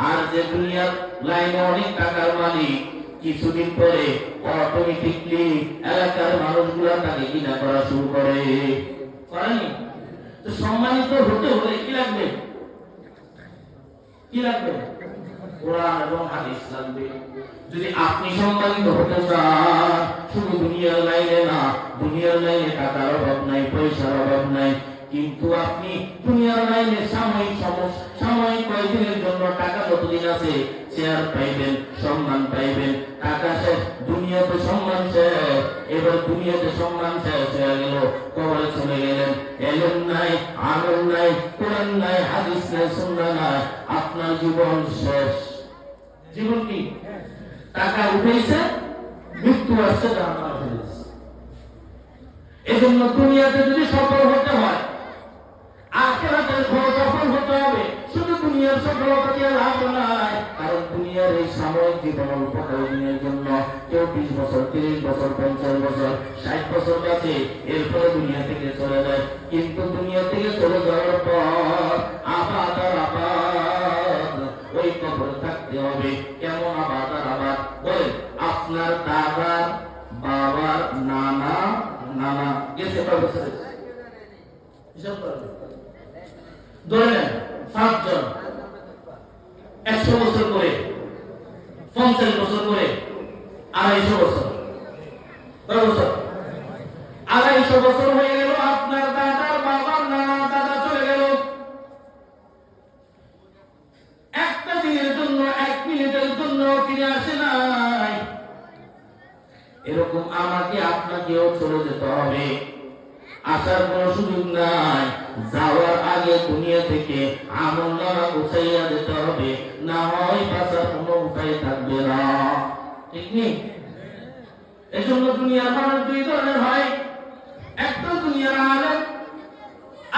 আর যে দুনিয়ার লাইনে অনেক টাকার মালিক, কিছুদিন পরে অটোমেটিকলি এলাকার মানুষগুলা তাকে ঘৃণা করা শুরু করে, করেনি? তো সম্মানিত হতে হলে কি লাগবে? কি লাগবে? কোরআন এবং হাদিস লাগবে। যদি আপনি সম্মানিত হতে চান, শুধু দুনিয়ার লাইনে না, দুনিয়ার লাইনে টাকার অভাব নাই, পয়সার অভাব নাই, কিন্তু আপনি দুনিয়ার লাইনে সাময়িক কয়েকদিনের জন্য টাকা যতদিন আছে শেয়ার পাইবেন, সম্মান পাইবেন, টাকা শেষ, দুনিয়াতে সম্মান শেষ, এবার দুনিয়াতে সম্মান শেষ হয়ে গেল, কবরে চলে গেলেন, ইলম নাই, আমল নাই, কোরআন নাই, হাদিস নাই, সুন্নাহ নাই, আপনার জীবন শেষ। জীবন কি? টাকা উঠেছে, মৃত্যু আসছে, জাহান্নামে ফেলেছে। এজন্য দুনিয়াতে যদি সফল হতে হয়, আখিরাতে সফল হতে হবে। শুধু দুনিয়ার সফলতা দিয়ে লাভ নাই, কারণ দুনিয়ার এই সাময়িক জীবন অল্প কয়েকদিনের জন্য। কেউ 20 বছর, 30 বছর, 50 বছর, 60 বছর বাঁচে, এরপরে দুনিয়া থেকে চলে যায়। কিন্তু দুনিয়া থেকে চলে যাওয়ার পর আবাদ আর আবাদ ওই কবরে থাকতে হবে। কেমন আবাদ আর আবাদ? বলেন, আপনার দাদার বাবার নানা গেছে কয় বছর? হিসাব করেন, ধরে নেন 7 জন, 100 বছর করে, 50 বছর করে, 250 বছর, কয় বছর? 250 বছর হয়ে গেল। আপনার দাদার বাবার নানা দাদা চলে গেল। একটা দিনের জন্য, 1 মিনিটের জন্য ফিরে আসে নাই। এরকম আমাকে আপনাকেও চলে যেতে হবে, আসার কোন সুযোগ নাই। যাওয়ার আগে দুনিয়া থেকে আমলনামা গুছাইয়া যেতে হবে, না হয় বাঁচার কোনো উপায় থাকবে না। ঠিক নেই? এজন্য দুনিয়ার মানুষ 2 ধরনের হয়, একদল দুনিয়ার আলেম,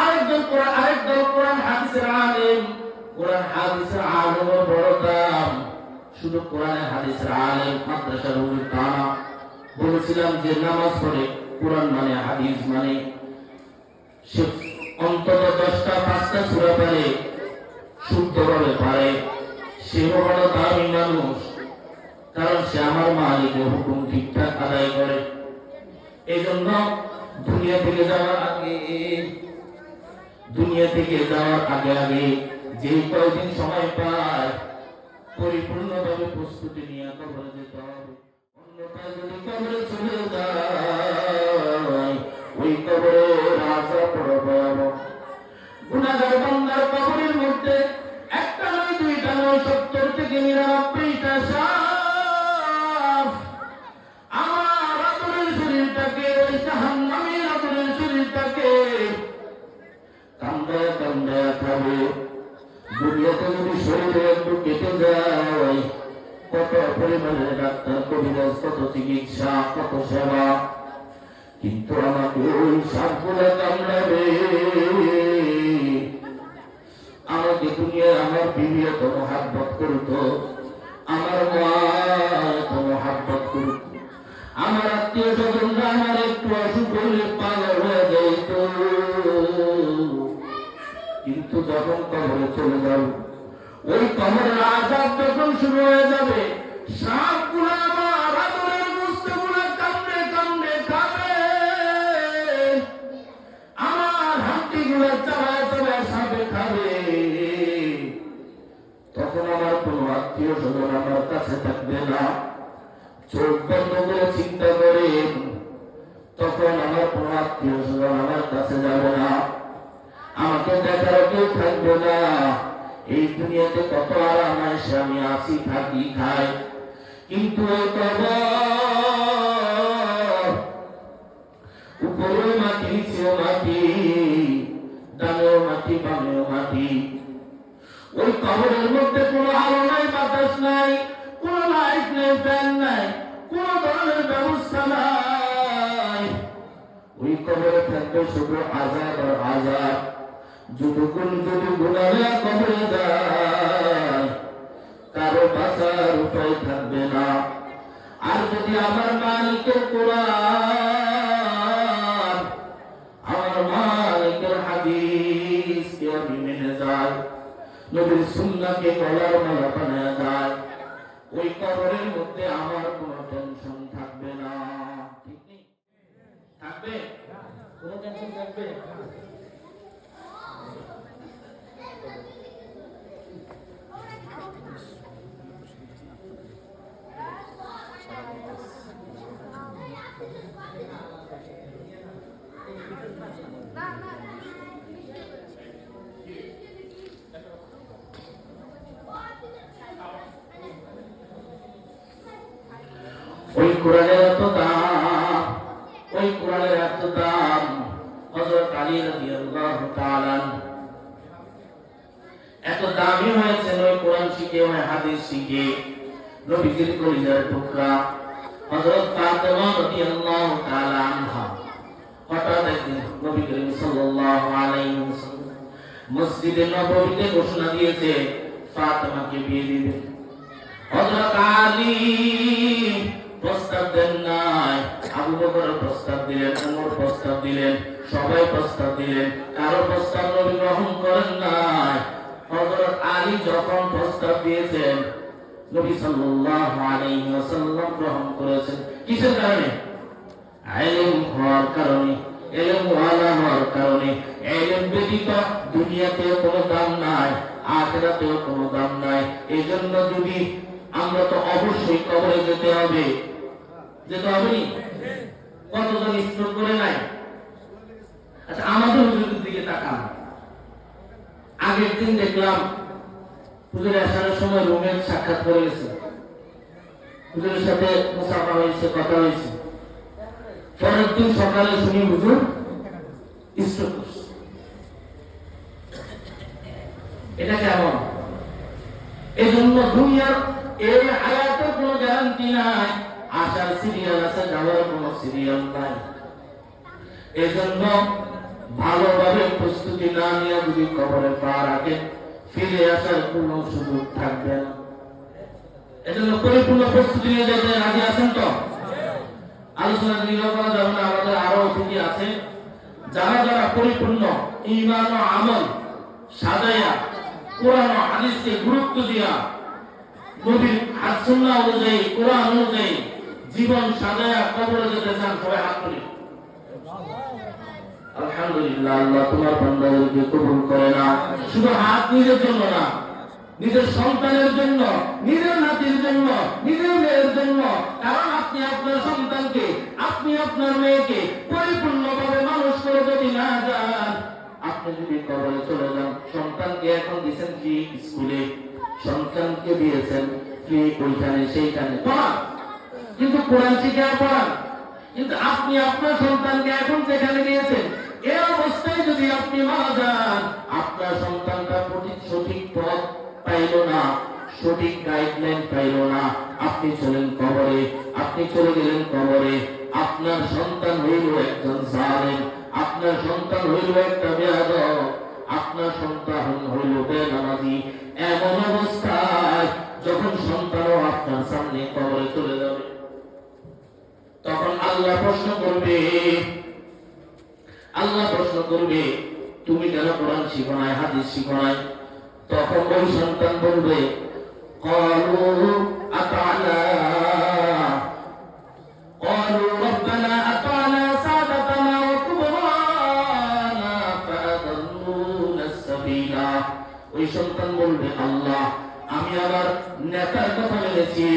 আরেকদল কোরআন হাদিসের আলেম। কোরআন হাদিসের আলেমের বড় দাম। শুধু কোরআন হাদিসের আলেম মাদ্রাসার হুজুর তা না। বলেছিলাম যে নামাজ পড়ে, কোরআন মানে, হাদিস মানে, সে অন্তত 10টা 5টা সূরা পড়ে, শুদ্ধভাবে পারে, সে বড় দামি মানুষ, কারণ সে আমার মালিকের হুকুম ঠিকঠাক আদায় করে। এই জন্য দুনিয়া থেকে যাওয়ার আগে যে কয়েকদিন সময় পায়, পরিপূর্ণভাবে প্রস্তুতি নিয়ে কবরে যেতে হবে। অন্যথায় যদি কবরে চলে যায়, ওই কবরে রাজা বড় ভয়াবহ। গুনাহগার বান্দার কবরের মধ্যে একটা নয়, 2টা নয়, 70 থেকে 99টা সাপ আমার আদরের শরীরটাকে, ওই জাহান্নামের আদরের শরীরটাকে কামড়ায় খাবে। দুনিয়াতে যদি শরীরে একটু কেটে যায়, কত পরিমাণে ডাক্তার, কবিরাজ, কত চিকিৎসা, কত সেবা, কিন্তু আমাকে ওই সাপগুলো কামড়াবে। আমাকে দুনিয়ায় আমার বিবি এত মহাব্বত করত, আমার মা এত মহাব্বত করত, আমার আত্মীয় স্বজনরা আমার একটু অসুখ হলে পাগল হয়ে যেত। কিন্তু যখন কবরে চলে যাব, ওই কবরের আযাব যখন শুরু হয়ে যাবে, সাপগুলো আমার আদরের গোশতগুলো কামড়ে কামড়ে খাবে, আমার হাড্ডিগুলো চাবায় চাবায় সাপে খাবে। তখন আমার কোনো আত্মীয় স্বজন আমার কাছে থাকবে না। চোখ বন্ধ করে চিন্তা করে, তখন আমার কোনো আত্মীয় স্বজন আমার কাছে যাবে না, আমাকে দেখার কেউ থাকবে না। এই দুনিয়াতে কত আরাম আছে, আমি আছি, থাকি, খাই, কিন্তু ওই কবর, উপরেও মাটি, নিচেও মাটি, ডানেও মাটি, বামেও মাটি। ওই কবরের মধ্যে কোনো আলো নাই, বাতাস নাই, কোনো লাইট নেই, ফ্যান নাই, কোনো ধরনের ব্যবস্থা নাই। ওই কবরে থাকবে শুধু আযাব আর আযাব। যদি গুনাহগার কবরে যায়, কারো বাঁচার উপায় থাকবে না। আর যদি আমার মালিকের কোরআন, আমার মালিকের হাদিসকে আমি মেনে যাই, নবীর সুন্নাহকে গলার মালা বানায়া যায়, ওই কবরের মধ্যে আমার কোনো টেনশন থাকবে না। ঠিক নেই? থাকবে? কোনো টেনশন থাকবে? ওই কোরআনের এত দাম, ওই কোরআনের এত দাম। হযরত আলী রাদিয়াল্লাহু তাআলা এত দামি হয়েছেন ওই কোরআন শিখে, ওই হাদিস শিখে। নবীজির কলিজার টুকরা হযরত ফাতেমা রাদিয়াল্লাহু তাআলা আনহা হঠাৎ একদিন নবী করিম সাল্লাল্লাহু আলাইহি ওয়াসাল্লাম মসজিদে নববীতে ঘোষণা দিয়েছে ফাতেমাকে বিয়ে দিবেন। হযরত আলী প্রস্তাব দেন নাই, আবু বকর প্রস্তাব দিলেন, ওমর প্রস্তাব দিলেন, সবাই প্রস্তাব দিলেন, কারো প্রস্তাব নবী গ্রহণ করেন নাই। হযরত আলী যখন প্রস্তাব দিয়েছেন, নবী সাল্লাল্লাহু আলাইহি ওয়াসাল্লাম গ্রহণ করেছেন। কিসের কারণে? ইলম হওয়ার কারণে, ইলম ওয়ালা হওয়ার কারণে। ইলম ব্যতীত দুনিয়াতেও কোনো দাম নাই, আখিরাতেও কোনো দাম নাই। এজন্য যদি আমরা তো অবশ্যই কবরে যেতে হবে, যেতে হবে নি? কতজন স্ট্রোক করে নাই? আচ্ছা, আমাদের হুজুরের দিকে তাকান। আগের দিন দেখলাম হুজুর আসার সময় রুমে সাক্ষাৎ করে গেছে, হুজুরের সাথে মুসাফা হয়েছে, কথা হয়েছে। পরের দিন সকালে শুনি হুজুর স্ট্রোক করছে। এটা কেমন? এজন্য দুনিয়ার এই হায়াতের কোনো গ্যারান্টি নাই, আসার সিরিয়াল আছে, যাওয়ার কোনো সিরিয়াল নাই। এজন্য ভালোভাবে প্রস্তুতি না নিয়ে যদি কবরে পা রাখেন, ফিরে আসার কোনো সুযোগ থাকবে না। এজন্য পরিপূর্ণ প্রস্তুতি নিয়ে যেতে রাজি আছেন তো? আলোচনা দীর্ঘ করা যাবে না, আমাদের আরো অতিথি আছে। যারা যারা পরিপূর্ণ ঈমান ও আমল সাজাইয়া, কোরআন ও হাদিসকে গুরুত্ব দিয়া, নবীর সুন্নাহ অনুযায়ী, কোরআন অনুযায়ী জীবন সাজায়া কবরে যেতে চান, সবাই হাত তুলি। আলহামদুলিল্লাহ, আল্লাহ তোমার বান্দাদেরকে কবুল করে না। শুধু হাত নিজের জন্য না, নিজের সন্তানের জন্য, নিজের নাতির জন্য, নিজের মেয়ের জন্য। কারণ আপনি আপনার সন্তানকে, আপনি আপনার মেয়েকে পরিপূর্ণভাবে মানুষ করে যদি না যান, আপনি যদি কবরে চলে যান, সন্তানকে এখন দিয়েছেন ফ্রি স্কুলে, সন্তানকে দিয়েছেন ফ্রি ওইখানে সেইখানে পড়ান, কিন্তু কোরআন শিখে পড়ান। কিন্তু আপনি আপনার সন্তানকে এখন যেখানে দিয়েছেন, এই অবস্থায় যদি আপনি মারা যান, আপনার সন্তানটা সঠিক পথ পাইল না, সঠিক গাইডলাইন পাইল না, আপনি চলেন কবরে, আপনি চলে গেলেন কবরে। আপনার সন্তান হইল একজন জালেম, আপনার সন্তান হইল একটা বেয়াদব, আপনার সন্তান হইল বেনামাজি। এমন অবস্থায় যখন সন্তানও আপনার সামনে কবরে চলে যাবে, তখন আল্লাহ প্রশ্ন করবে, আল্লাহ প্রশ্ন করবে, তুমি কেন কোরআন শিখো নাই, হাদিস শিখো নাই? তখন ওই সন্তান বলবে ক্বালু আতা'না ক্বালু রাব্বানা আতা'না সাদাতানা ওয়া কুবরানা ফাআদাল্লুনা সাবিলা। ওই সন্তান বলবে আল্লাহ, আমি আমার নেতার কথা মেনেছি,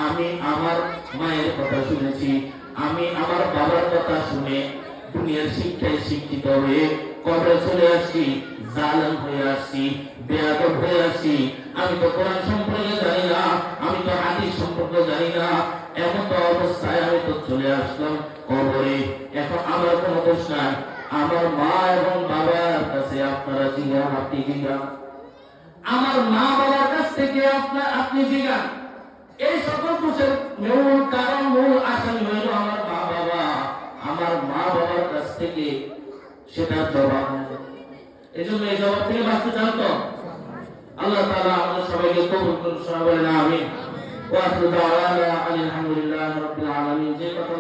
আমি আমার মায়ের কথা শুনেছি, আমি আমার বাবার কথা শুনে দুনিয়ার শিক্ষায় শিক্ষিত হয়ে কবরে চলে আসছি, জালেম হয়ে আসছি, বেয়াদব হয়ে আসছি। আমি তো কোরআন সম্পর্কে জানি না, আমি তো হাদিস সম্পর্কে জানি না, এমন তো অবস্থায় আমি তো চলে আসলাম কবরে। এখন আমার কোনো দোষ নাই, আমার মা এবং বাবার কাছে আপনারা জিজ্ঞান, আপনি জিজ্ঞান, আমার মা বাবার কাছ থেকে আপনি জিজ্ঞান। এই সকল দোষের মূল কারণ, মূল আসামি হইল আমার মা বাবা। আমার মা বাবার কাছ থেকে সেটা জবাব। এই জন্য এই জবাব থেকে বাঁচতে চান তো? আল্লাহ তাআলা আমাদের সবাইকে কবুল করুন, সবাই বলেন আমিন। ওয়া আখিরু দাওয়ানা আলহামদুলিল্লাহি রাব্বিল আলামিন। যে কথা